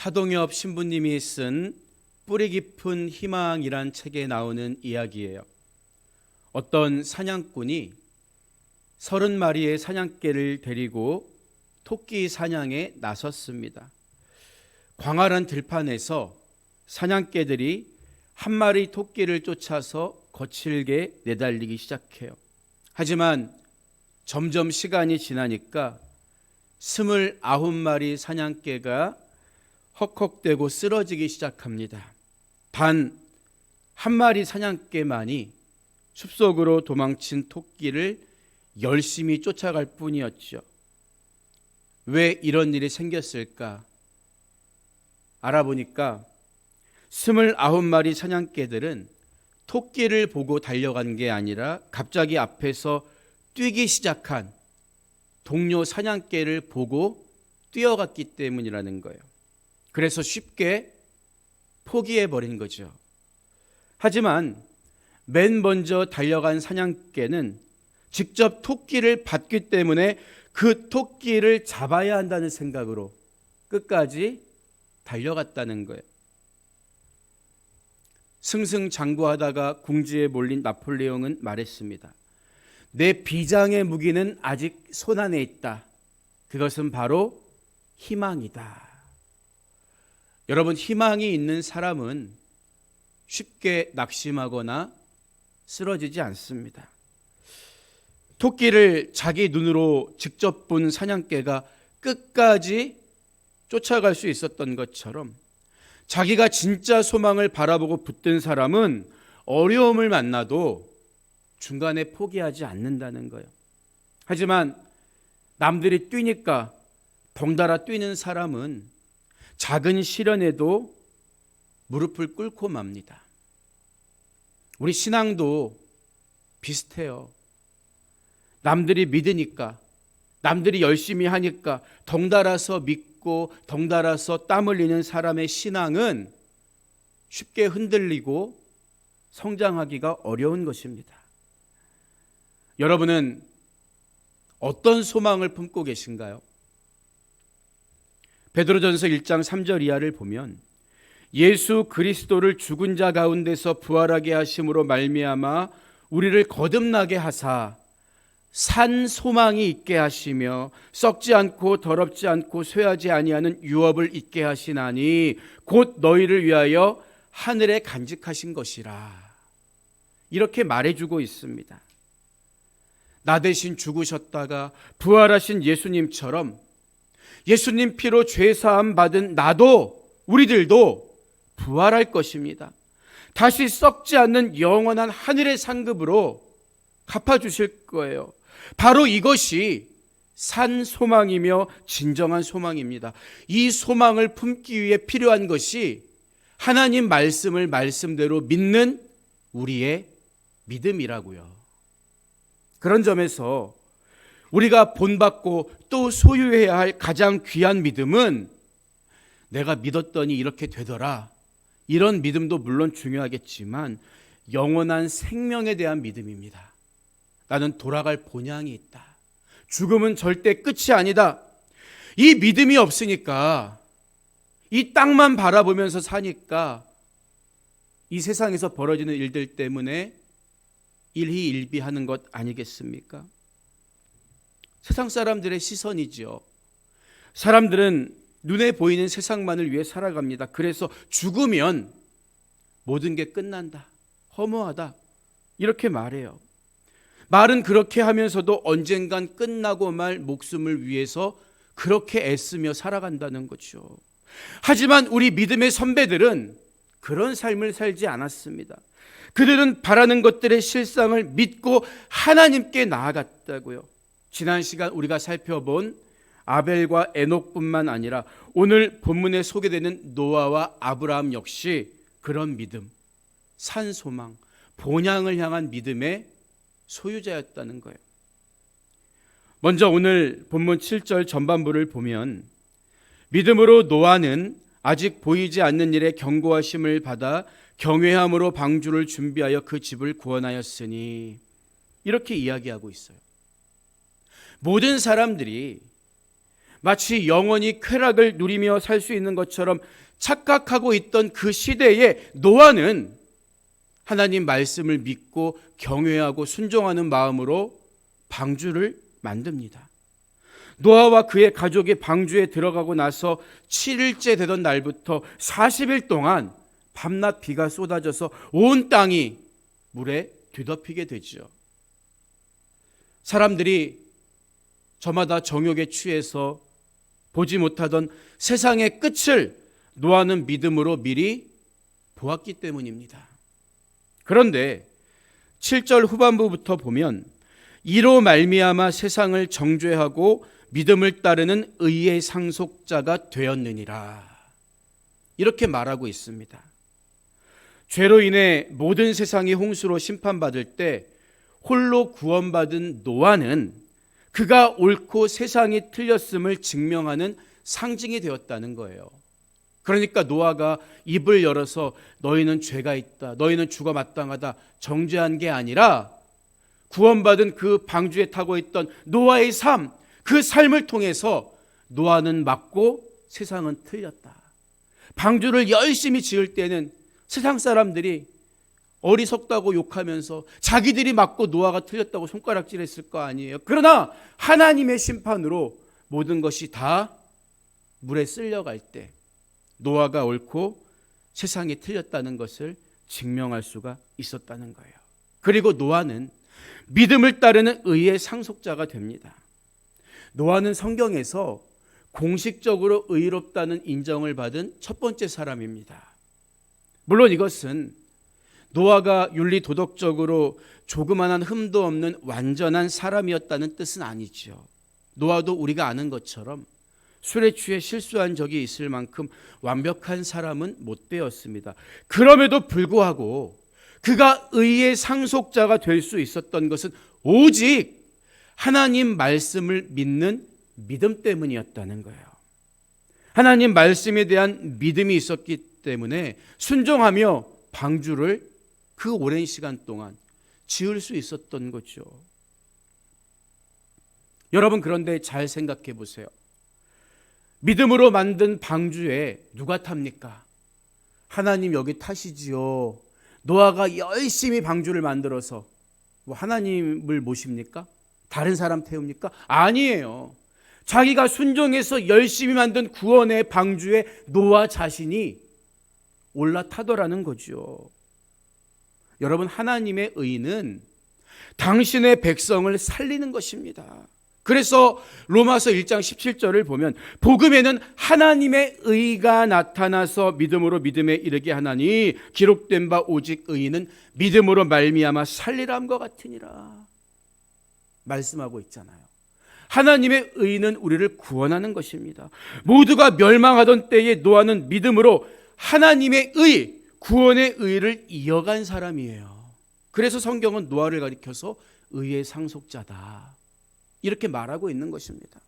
차동엽 신부님이 쓴 뿌리 깊은 희망이란 책에 나오는 이야기예요. 어떤 사냥꾼이 30마리의 사냥개를 데리고 토끼 사냥에 나섰습니다. 광활한 들판에서 사냥개들이 한 마리 토끼를 쫓아서 거칠게 내달리기 시작해요. 하지만 점점 시간이 지나니까 29마리 사냥개가 헉헉대고 쓰러지기 시작합니다. 단 한 마리 사냥개만이 숲속으로 도망친 토끼를 열심히 쫓아갈 뿐이었죠. 왜 이런 일이 생겼을까? 알아보니까 29마리 사냥개들은 토끼를 보고 달려간 게 아니라 갑자기 앞에서 뛰기 시작한 동료 사냥개를 보고 뛰어갔기 때문이라는 거예요. 그래서 쉽게 포기해버린 거죠. 하지만 맨 먼저 달려간 사냥개는 직접 토끼를 봤기 때문에 그 토끼를 잡아야 한다는 생각으로 끝까지 달려갔다는 거예요. 승승장구하다가 궁지에 몰린 나폴레옹은 말했습니다. 내 비장의 무기는 아직 손안에 있다. 그것은 바로 희망이다. 여러분, 희망이 있는 사람은 쉽게 낙심하거나 쓰러지지 않습니다. 토끼를 자기 눈으로 직접 본 사냥개가 끝까지 쫓아갈 수 있었던 것처럼 자기가 진짜 소망을 바라보고 붙든 사람은 어려움을 만나도 중간에 포기하지 않는다는 거예요. 하지만 남들이 뛰니까 덩달아 뛰는 사람은 작은 시련에도 무릎을 꿇고 맙니다. 우리 신앙도 비슷해요. 남들이 믿으니까, 남들이 열심히 하니까 덩달아서 믿고 덩달아서 땀 흘리는 사람의 신앙은 쉽게 흔들리고 성장하기가 어려운 것입니다. 여러분은 어떤 소망을 품고 계신가요? 베드로전서 1장 3절 이하를 보면 예수 그리스도를 죽은 자 가운데서 부활하게 하심으로 말미암아 우리를 거듭나게 하사 산 소망이 있게 하시며 썩지 않고 더럽지 않고 쇠하지 아니하는 유업을 있게 하시나니 곧 너희를 위하여 하늘에 간직하신 것이라. 이렇게 말해주고 있습니다. 나 대신 죽으셨다가 부활하신 예수님처럼 예수님 피로 죄사함 받은 나도, 우리들도 부활할 것입니다. 다시 썩지 않는 영원한 하늘의 상급으로 갚아주실 거예요. 바로 이것이 산 소망이며 진정한 소망입니다. 이 소망을 품기 위해 필요한 것이 하나님 말씀을 말씀대로 믿는 우리의 믿음이라고요. 그런 점에서 우리가 본받고 또 소유해야 할 가장 귀한 믿음은 내가 믿었더니 이렇게 되더라. 이런 믿음도 물론 중요하겠지만 영원한 생명에 대한 믿음입니다. 나는 돌아갈 본향이 있다. 죽음은 절대 끝이 아니다. 이 믿음이 없으니까, 이 땅만 바라보면서 사니까 이 세상에서 벌어지는 일들 때문에 일희일비하는 것 아니겠습니까? 세상 사람들의 시선이지요. 사람들은 눈에 보이는 세상만을 위해 살아갑니다. 그래서 죽으면 모든 게 끝난다, 허무하다, 이렇게 말해요. 말은 그렇게 하면서도 언젠간 끝나고 말 목숨을 위해서 그렇게 애쓰며 살아간다는 거죠. 하지만 우리 믿음의 선배들은 그런 삶을 살지 않았습니다. 그들은 바라는 것들의 실상을 믿고 하나님께 나아갔다고요. 지난 시간 우리가 살펴본 아벨과 에녹뿐만 아니라 오늘 본문에 소개되는 노아와 아브라함 역시 그런 믿음, 산 소망, 본향을 향한 믿음의 소유자였다는 거예요. 먼저 오늘 본문 7절 전반부를 보면 믿음으로 노아는 아직 보이지 않는 일에 경고하심을 받아 경외함으로 방주를 준비하여 그 집을 구원하였으니, 이렇게 이야기하고 있어요. 모든 사람들이 마치 영원히 쾌락을 누리며 살 수 있는 것처럼 착각하고 있던 그 시대에 노아는 하나님 말씀을 믿고 경외하고 순종하는 마음으로 방주를 만듭니다. 노아와 그의 가족이 방주에 들어가고 나서 7일째 되던 날부터 40일 동안 밤낮 비가 쏟아져서 온 땅이 물에 뒤덮이게 되죠. 사람들이 저마다 정욕에 취해서 보지 못하던 세상의 끝을 노아는 믿음으로 미리 보았기 때문입니다. 그런데 7절 후반부부터 보면 이로 말미암아 세상을 정죄하고 믿음을 따르는 의의 상속자가 되었느니라, 이렇게 말하고 있습니다. 죄로 인해 모든 세상이 홍수로 심판받을 때 홀로 구원받은 노아는 그가 옳고 세상이 틀렸음을 증명하는 상징이 되었다는 거예요. 그러니까 노아가 입을 열어서 너희는 죄가 있다, 너희는 죽어 마땅하다 정죄한 게 아니라 구원받은 그 방주에 타고 있던 노아의 삶, 그 삶을 통해서 노아는 맞고 세상은 틀렸다. 방주를 열심히 지을 때는 세상 사람들이 어리석다고 욕하면서 자기들이 맞고 노아가 틀렸다고 손가락질했을 거 아니에요. 그러나 하나님의 심판으로 모든 것이 다 물에 쓸려갈 때 노아가 옳고 세상이 틀렸다는 것을 증명할 수가 있었다는 거예요. 그리고 노아는 믿음을 따르는 의의 상속자가 됩니다. 노아는 성경에서 공식적으로 의롭다는 인정을 받은 첫 번째 사람입니다. 물론 이것은 노아가 윤리 도덕적으로 조그만한 흠도 없는 완전한 사람이었다는 뜻은 아니죠. 노아도 우리가 아는 것처럼 술에 취해 실수한 적이 있을 만큼 완벽한 사람은 못 되었습니다. 그럼에도 불구하고 그가 의의 상속자가 될 수 있었던 것은 오직 하나님 말씀을 믿는 믿음 때문이었다는 거예요. 하나님 말씀에 대한 믿음이 있었기 때문에 순종하며 방주를 그 오랜 시간 동안 지을 수 있었던 거죠. 여러분, 그런데 잘 생각해 보세요. 믿음으로 만든 방주에 누가 탑니까? 하나님 여기 타시지요. 노아가 열심히 방주를 만들어서 뭐 하나님을 모십니까? 다른 사람 태웁니까? 아니에요. 자기가 순종해서 열심히 만든 구원의 방주에 노아 자신이 올라타더라는 거죠. 여러분, 하나님의 의는 당신의 백성을 살리는 것입니다. 그래서 로마서 1장 17절을 보면 복음에는 하나님의 의가 나타나서 믿음으로 믿음에 이르게 하나니 기록된 바 오직 의인은 믿음으로 말미암아 살리라 함과 같으니라 말씀하고 있잖아요. 하나님의 의는 우리를 구원하는 것입니다. 모두가 멸망하던 때에 노아는 믿음으로 하나님의 의, 구원의 의를 이어간 사람이에요. 그래서 성경은 노아를 가리켜서 의의 상속자다 이렇게 말하고 있는 것입니다.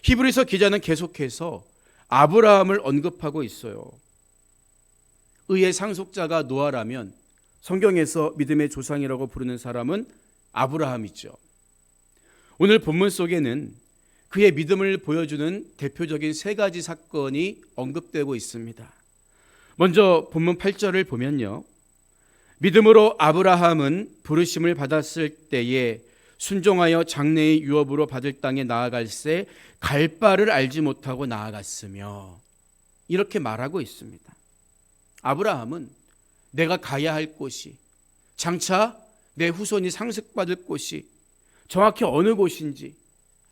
히브리서 기자는 계속해서 아브라함을 언급하고 있어요. 의의 상속자가 노아라면 성경에서 믿음의 조상이라고 부르는 사람은 아브라함이죠. 오늘 본문 속에는 그의 믿음을 보여주는 대표적인 세 가지 사건이 언급되고 있습니다. 먼저 본문 8절을 보면요, 믿음으로 아브라함은 부르심을 받았을 때에 순종하여 장래의 유업으로 받을 땅에 나아갈새 갈 바를 알지 못하고 나아갔으며 이렇게 말하고 있습니다. 아브라함은 내가 가야 할 곳이, 장차 내 후손이 상속받을 곳이 정확히 어느 곳인지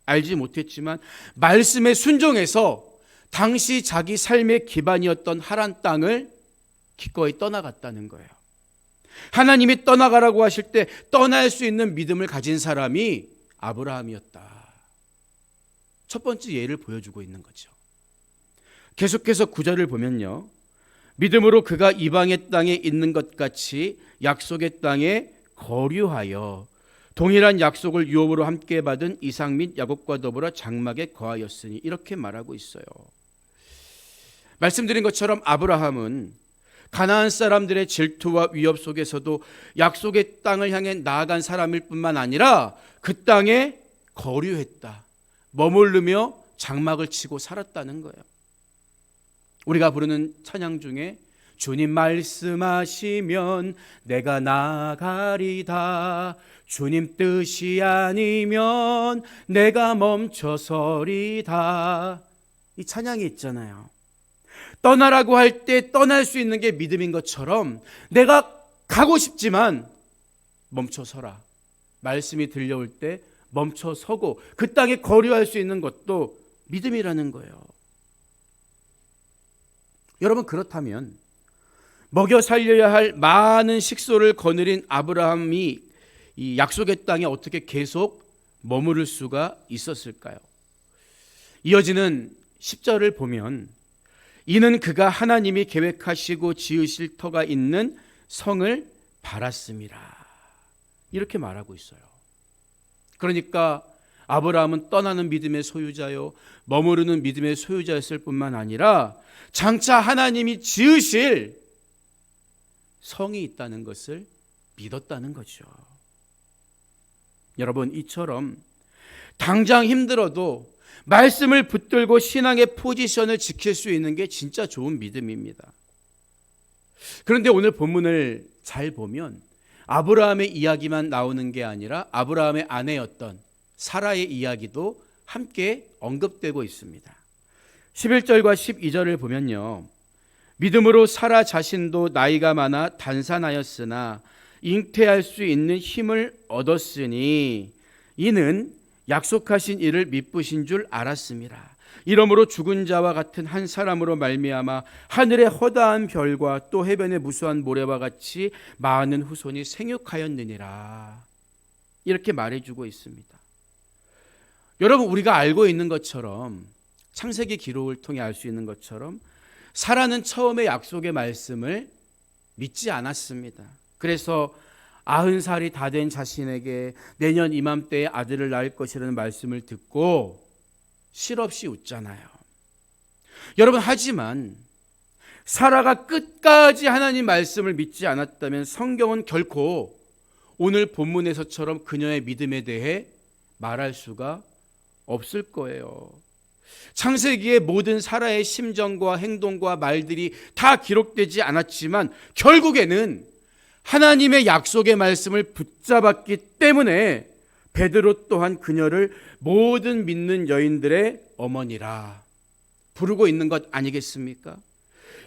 알지 못했지만 말씀에 순종해서 당시 자기 삶의 기반이었던 하란 땅을 기꺼이 떠나갔다는 거예요. 하나님이 떠나가라고 하실 때 떠날 수 있는 믿음을 가진 사람이 아브라함이었다. 첫 번째 예를 보여주고 있는 거죠. 계속해서 9절을 보면요, 믿음으로 그가 이방의 땅에 있는 것 같이 약속의 땅에 거류하여 동일한 약속을 유업으로 함께 받은 이삭 및 야곱과 더불어 장막에 거하였으니 이렇게 말하고 있어요. 말씀드린 것처럼 아브라함은 가나안 사람들의 질투와 위협 속에서도 약속의 땅을 향해 나아간 사람일 뿐만 아니라 그 땅에 거류했다. 머무르며 장막을 치고 살았다는 거예요. 우리가 부르는 찬양 중에 주님 말씀하시면 내가 나가리다, 주님 뜻이 아니면 내가 멈춰서리다, 이 찬양이 있잖아요. 떠나라고 할 때 떠날 수 있는 게 믿음인 것처럼 내가 가고 싶지만 멈춰서라, 말씀이 들려올 때 멈춰서고 그 땅에 거류할 수 있는 것도 믿음이라는 거예요. 여러분, 그렇다면 먹여 살려야 할 많은 식소를 거느린 아브라함이 이 약속의 땅에 어떻게 계속 머무를 수가 있었을까요? 이어지는 10절을 보면 이는 그가 하나님이 계획하시고 지으실 터가 있는 성을 바랐습니다, 이렇게 말하고 있어요. 그러니까 아브라함은 떠나는 믿음의 소유자요, 머무르는 믿음의 소유자였을 뿐만 아니라 장차 하나님이 지으실 성이 있다는 것을 믿었다는 거죠. 여러분, 이처럼 당장 힘들어도 말씀을 붙들고 신앙의 포지션을 지킬 수 있는 게 진짜 좋은 믿음입니다. 그런데 오늘 본문을 잘 보면 아브라함의 이야기만 나오는 게 아니라 아브라함의 아내였던 사라의 이야기도 함께 언급되고 있습니다. 11절과 12절을 보면요, 믿음으로 사라 자신도 나이가 많아 단산하였으나 잉태할 수 있는 힘을 얻었으니 이는 약속하신 이를 미쁘신 줄 알았습니다. 이러므로 죽은 자와 같은 한 사람으로 말미암아 하늘의 허다한 별과 또 해변의 무수한 모래와 같이 많은 후손이 생육하였느니라, 이렇게 말해주고 있습니다. 여러분, 우리가 알고 있는 것처럼, 창세기 기록을 통해 알 수 있는 것처럼 사라는 처음에 약속의 말씀을 믿지 않았습니다. 그래서 90살이 다 된 자신에게 내년 이맘때에 아들을 낳을 것이라는 말씀을 듣고 실없이 웃잖아요. 여러분, 하지만 사라가 끝까지 하나님 말씀을 믿지 않았다면 성경은 결코 오늘 본문에서처럼 그녀의 믿음에 대해 말할 수가 없을 거예요. 창세기의 모든 사라의 심정과 행동과 말들이 다 기록되지 않았지만 결국에는 하나님의 약속의 말씀을 붙잡았기 때문에 베드로 또한 그녀를 모든 믿는 여인들의 어머니라 부르고 있는 것 아니겠습니까?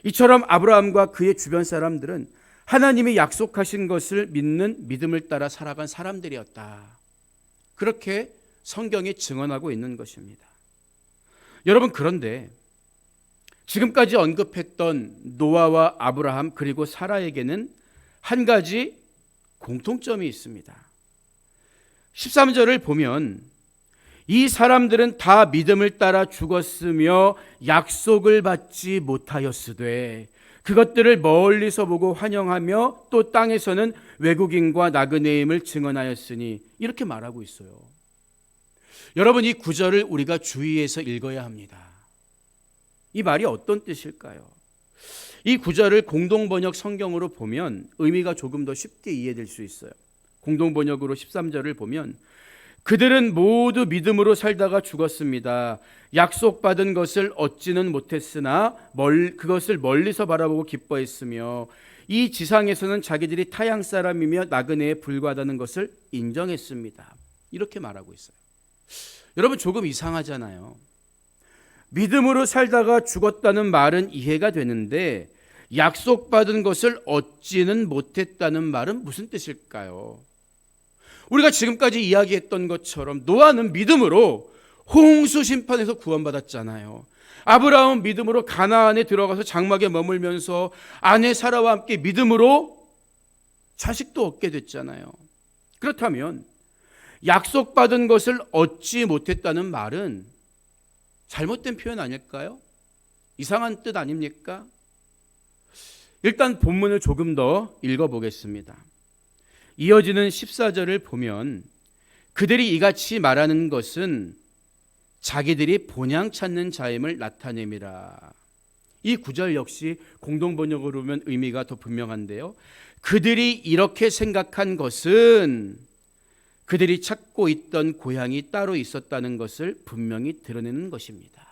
이처럼 아브라함과 그의 주변 사람들은 하나님이 약속하신 것을 믿는 믿음을 따라 살아간 사람들이었다, 그렇게 성경이 증언하고 있는 것입니다. 여러분, 그런데 지금까지 언급했던 노아와 아브라함 그리고 사라에게는 한 가지 공통점이 있습니다. 13절을 보면 이 사람들은 다 믿음을 따라 죽었으며 약속을 받지 못하였으되 그것들을 멀리서 보고 환영하며 또 땅에서는 외국인과 나그네임을 증언하였으니, 이렇게 말하고 있어요. 여러분, 이 구절을 우리가 주의해서 읽어야 합니다. 이 말이 어떤 뜻일까요? 이 구절을 공동번역 성경으로 보면 의미가 조금 더 쉽게 이해될 수 있어요. 공동번역으로 13절을 보면 그들은 모두 믿음으로 살다가 죽었습니다. 약속받은 것을 얻지는 못했으나 그것을 멀리서 바라보고 기뻐했으며 이 지상에서는 자기들이 타양 사람이며 나그네에 불과하다는 것을 인정했습니다, 이렇게 말하고 있어요. 여러분, 조금 이상하잖아요. 믿음으로 살다가 죽었다는 말은 이해가 되는데 약속받은 것을 얻지는 못했다는 말은 무슨 뜻일까요? 우리가 지금까지 이야기했던 것처럼 노아는 믿음으로 홍수 심판에서 구원받았잖아요. 아브라함은 믿음으로 가나안에 들어가서 장막에 머물면서 아내 사라와 함께 믿음으로 자식도 얻게 됐잖아요. 그렇다면 약속받은 것을 얻지 못했다는 말은 잘못된 표현 아닐까요? 이상한 뜻 아닙니까? 일단 본문을 조금 더 읽어보겠습니다. 이어지는 14절을 보면 그들이 이같이 말하는 것은 자기들이 본향 찾는 자임을 나타냄이라. 이 구절 역시 공동번역으로 보면 의미가 더 분명한데요. 그들이 이렇게 생각한 것은 그들이 찾고 있던 고향이 따로 있었다는 것을 분명히 드러내는 것입니다.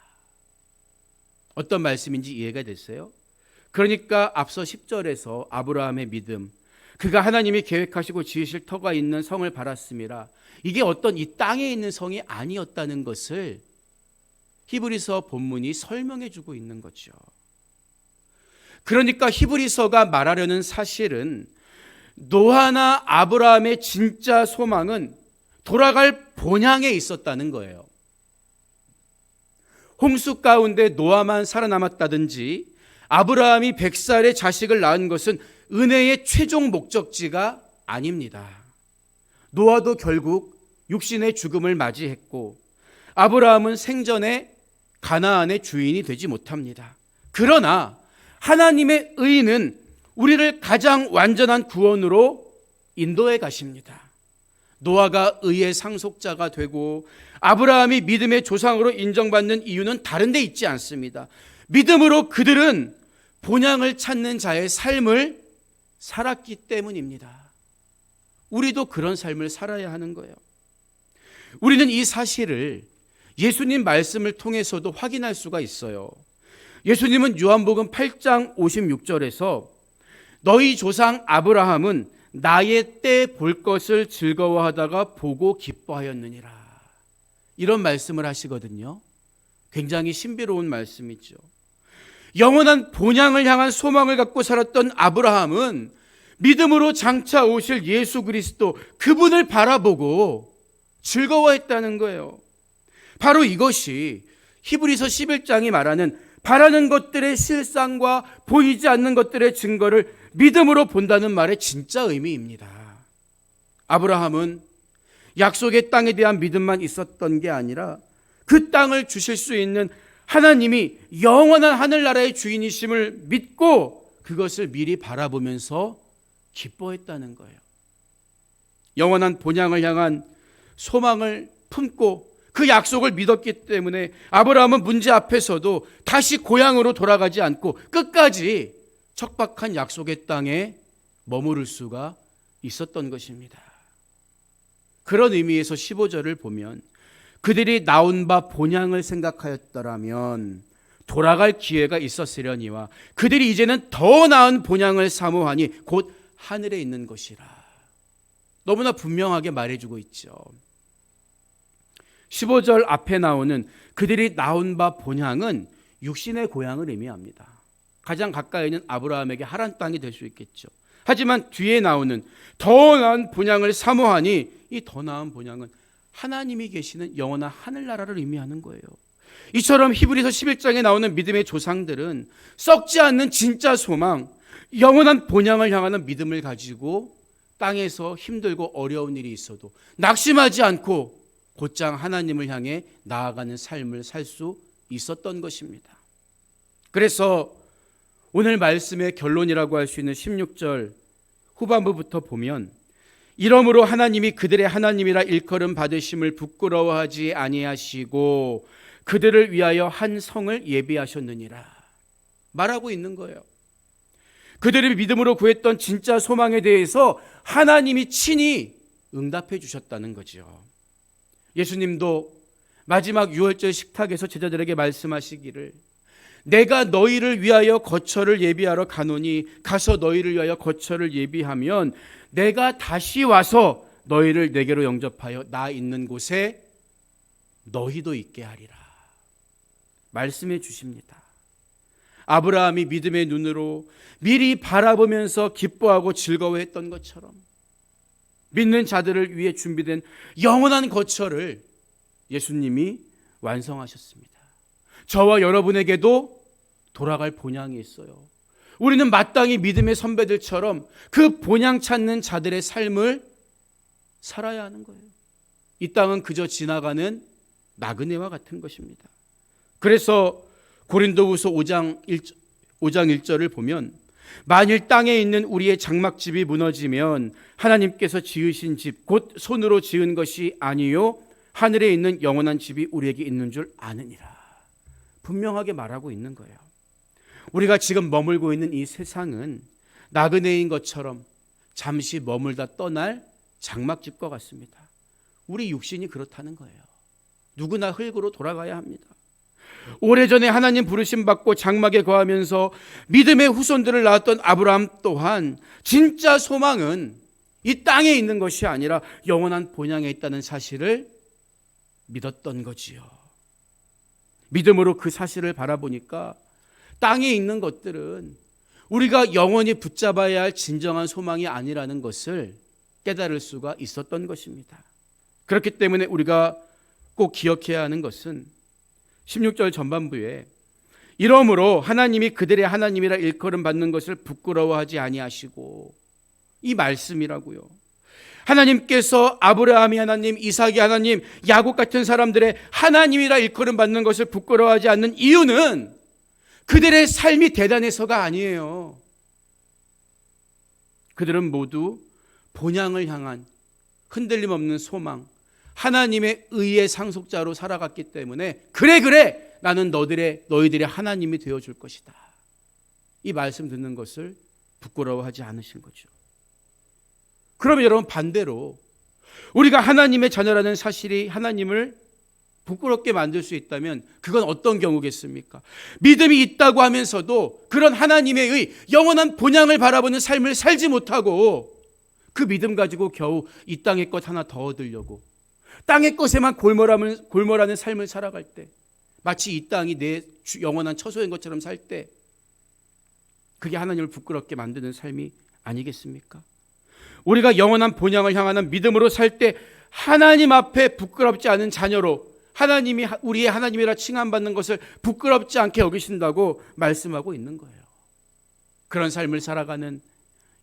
어떤 말씀인지 이해가 됐어요? 그러니까 앞서 10절에서 아브라함의 믿음, 그가 하나님이 계획하시고 지으실 터가 있는 성을 바랐음이라, 이게 어떤 이 땅에 있는 성이 아니었다는 것을 히브리서 본문이 설명해 주고 있는 거죠. 그러니까 히브리서가 말하려는 사실은 노아나 아브라함의 진짜 소망은 돌아갈 본향에 있었다는 거예요. 홍수 가운데 노아만 살아남았다든지 아브라함이 100살의 자식을 낳은 것은 은혜의 최종 목적지가 아닙니다. 노아도 결국 육신의 죽음을 맞이했고 아브라함은 생전에 가나안의 주인이 되지 못합니다. 그러나 하나님의 의는 우리를 가장 완전한 구원으로 인도해 가십니다. 노아가 의의 상속자가 되고 아브라함이 믿음의 조상으로 인정받는 이유는 다른 데 있지 않습니다. 믿음으로 그들은 본향을 찾는 자의 삶을 살았기 때문입니다. 우리도 그런 삶을 살아야 하는 거예요. 우리는 이 사실을 예수님 말씀을 통해서도 확인할 수가 있어요. 예수님은 요한복음 8장 56절에서 너희 조상 아브라함은 나의 때 볼 것을 즐거워하다가 보고 기뻐하였느니라, 이런 말씀을 하시거든요. 굉장히 신비로운 말씀이죠. 영원한 본향을 향한 소망을 갖고 살았던 아브라함은 믿음으로 장차 오실 예수 그리스도, 그분을 바라보고 즐거워했다는 거예요. 바로 이것이 히브리서 11장이 말하는 바라는 것들의 실상과 보이지 않는 것들의 증거를 믿음으로 본다는 말의 진짜 의미입니다. 아브라함은 약속의 땅에 대한 믿음만 있었던 게 아니라 그 땅을 주실 수 있는 하나님이 영원한 하늘나라의 주인이심을 믿고 그것을 미리 바라보면서 기뻐했다는 거예요. 영원한 본향을 향한 소망을 품고 그 약속을 믿었기 때문에 아브라함은 문제 앞에서도 다시 고향으로 돌아가지 않고 끝까지 척박한 약속의 땅에 머무를 수가 있었던 것입니다. 그런 의미에서 15절을 보면 그들이 나온 바 본향을 생각하였더라면 돌아갈 기회가 있었으려니와 그들이 이제는 더 나은 본향을 사모하니 곧 하늘에 있는 것이라. 너무나 분명하게 말해주고 있죠. 15절 앞에 나오는 그들이 나온 바 본향은 육신의 고향을 의미합니다. 가장 가까이 있는 아브라함에게 하란 땅이 될 수 있겠죠. 하지만 뒤에 나오는 더 나은 본향을 사모하니, 이 더 나은 본향은 하나님이 계시는 영원한 하늘나라를 의미하는 거예요. 이처럼 히브리서 11장에 나오는 믿음의 조상들은 썩지 않는 진짜 소망, 영원한 본향을 향하는 믿음을 가지고 땅에서 힘들고 어려운 일이 있어도 낙심하지 않고 곧장 하나님을 향해 나아가는 삶을 살 수 있었던 것입니다. 그래서 오늘 말씀의 결론이라고 할 수 있는 16절 후반부부터 보면 이러므로 하나님이 그들의 하나님이라 일컬음 받으심을 부끄러워하지 아니하시고 그들을 위하여 한 성을 예비하셨느니라 말하고 있는 거예요. 그들이 믿음으로 구했던 진짜 소망에 대해서 하나님이 친히 응답해 주셨다는 거죠. 예수님도 마지막 유월절 식탁에서 제자들에게 말씀하시기를 내가 너희를 위하여 거처를 예비하러 가노니 가서 너희를 위하여 거처를 예비하면 내가 다시 와서 너희를 내게로 영접하여 나 있는 곳에 너희도 있게 하리라 말씀해 주십니다. 아브라함이 믿음의 눈으로 미리 바라보면서 기뻐하고 즐거워했던 것처럼 믿는 자들을 위해 준비된 영원한 거처를 예수님이 완성하셨습니다. 저와 여러분에게도 돌아갈 본향이 있어요. 우리는 마땅히 믿음의 선배들처럼 그 본향 찾는 자들의 삶을 살아야 하는 거예요. 이 땅은 그저 지나가는 나그네와 같은 것입니다. 그래서 고린도후서 5장 1절을 보면 만일 땅에 있는 우리의 장막집이 무너지면 하나님께서 지으신 집 곧 손으로 지은 것이 아니요 하늘에 있는 영원한 집이 우리에게 있는 줄 아느니라 분명하게 말하고 있는 거예요. 우리가 지금 머물고 있는 이 세상은 나그네인 것처럼 잠시 머물다 떠날 장막집과 같습니다. 우리 육신이 그렇다는 거예요. 누구나 흙으로 돌아가야 합니다. 오래전에 하나님 부르심 받고 장막에 거하면서 믿음의 후손들을 낳았던 아브라함 또한 진짜 소망은 이 땅에 있는 것이 아니라 영원한 본향에 있다는 사실을 믿었던 거지요. 믿음으로 그 사실을 바라보니까 땅에 있는 것들은 우리가 영원히 붙잡아야 할 진정한 소망이 아니라는 것을 깨달을 수가 있었던 것입니다. 그렇기 때문에 우리가 꼭 기억해야 하는 것은 16절 전반부에 이러므로 하나님이 그들의 하나님이라 일컬음 받는 것을 부끄러워하지 아니하시고, 이 말씀이라고요. 하나님께서 아브라함이 하나님, 이삭이 하나님, 야곱 같은 사람들의 하나님이라 일컬음 받는 것을 부끄러워하지 않는 이유는 그들의 삶이 대단해서가 아니에요. 그들은 모두 본향을 향한 흔들림 없는 소망, 하나님의 의의 상속자로 살아갔기 때문에 그래 나는 너희들의 하나님이 되어줄 것이다. 이 말씀 듣는 것을 부끄러워하지 않으신 거죠. 그러면 여러분, 반대로 우리가 하나님의 자녀라는 사실이 하나님을 부끄럽게 만들 수 있다면 그건 어떤 경우겠습니까? 믿음이 있다고 하면서도 그런 하나님의 의, 영원한 본향을 바라보는 삶을 살지 못하고 그 믿음 가지고 겨우 이 땅의 것 하나 더 얻으려고 땅의 것에만 골몰하는 삶을 살아갈 때, 마치 이 땅이 내 영원한 처소인 것처럼 살 때, 그게 하나님을 부끄럽게 만드는 삶이 아니겠습니까? 우리가 영원한 본향을 향하는 믿음으로 살 때 하나님 앞에 부끄럽지 않은 자녀로, 하나님이 우리의 하나님이라 칭함받는 것을 부끄럽지 않게 여기신다고 말씀하고 있는 거예요. 그런 삶을 살아가는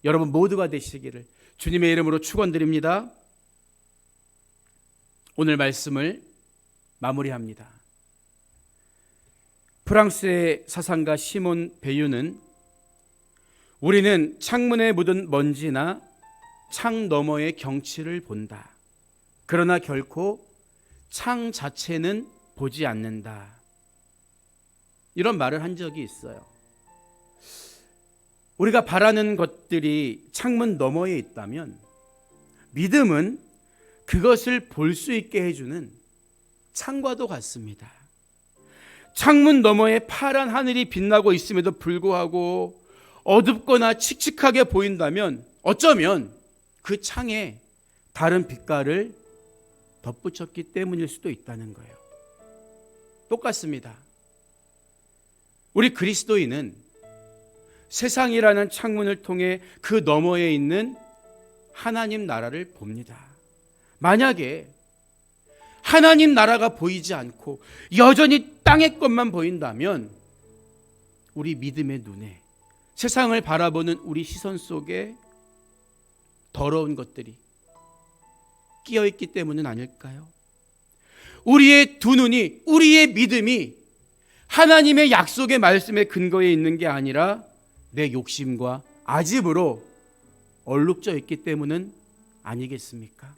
여러분 모두가 되시기를 주님의 이름으로 축원드립니다. 오늘 말씀을 마무리합니다. 프랑스의 사상가 시몬 베유는 우리는 창문에 묻은 먼지나 창 너머의 경치를 본다. 그러나 결코 창 자체는 보지 않는다. 이런 말을 한 적이 있어요. 우리가 바라는 것들이 창문 너머에 있다면 믿음은 그것을 볼 수 있게 해주는 창과도 같습니다. 창문 너머에 파란 하늘이 빛나고 있음에도 불구하고 어둡거나 칙칙하게 보인다면 어쩌면 그 창에 다른 빛깔을 덧붙였기 때문일 수도 있다는 거예요. 똑같습니다. 우리 그리스도인은 세상이라는 창문을 통해 그 너머에 있는 하나님 나라를 봅니다. 만약에 하나님 나라가 보이지 않고 여전히 땅의 것만 보인다면 우리 믿음의 눈에, 세상을 바라보는 우리 시선 속에 더러운 것들이 끼어있기 때문은 아닐까요? 우리의 두 눈이, 우리의 믿음이 하나님의 약속의 말씀에 근거해 있는 게 아니라 내 욕심과 아집으로 얼룩져 있기 때문은 아니겠습니까?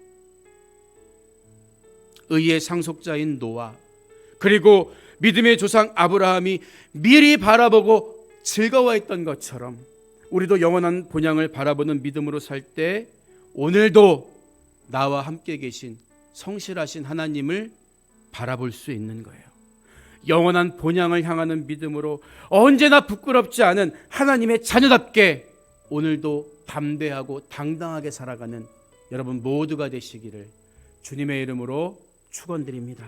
의의 상속자인 노아, 그리고 믿음의 조상 아브라함이 미리 바라보고 즐거워했던 것처럼 우리도 영원한 본향을 바라보는 믿음으로 살 때 오늘도 나와 함께 계신 성실하신 하나님을 바라볼 수 있는 거예요. 영원한 본향을 향하는 믿음으로 언제나 부끄럽지 않은 하나님의 자녀답게 오늘도 담대하고 당당하게 살아가는 여러분 모두가 되시기를 주님의 이름으로 축원드립니다.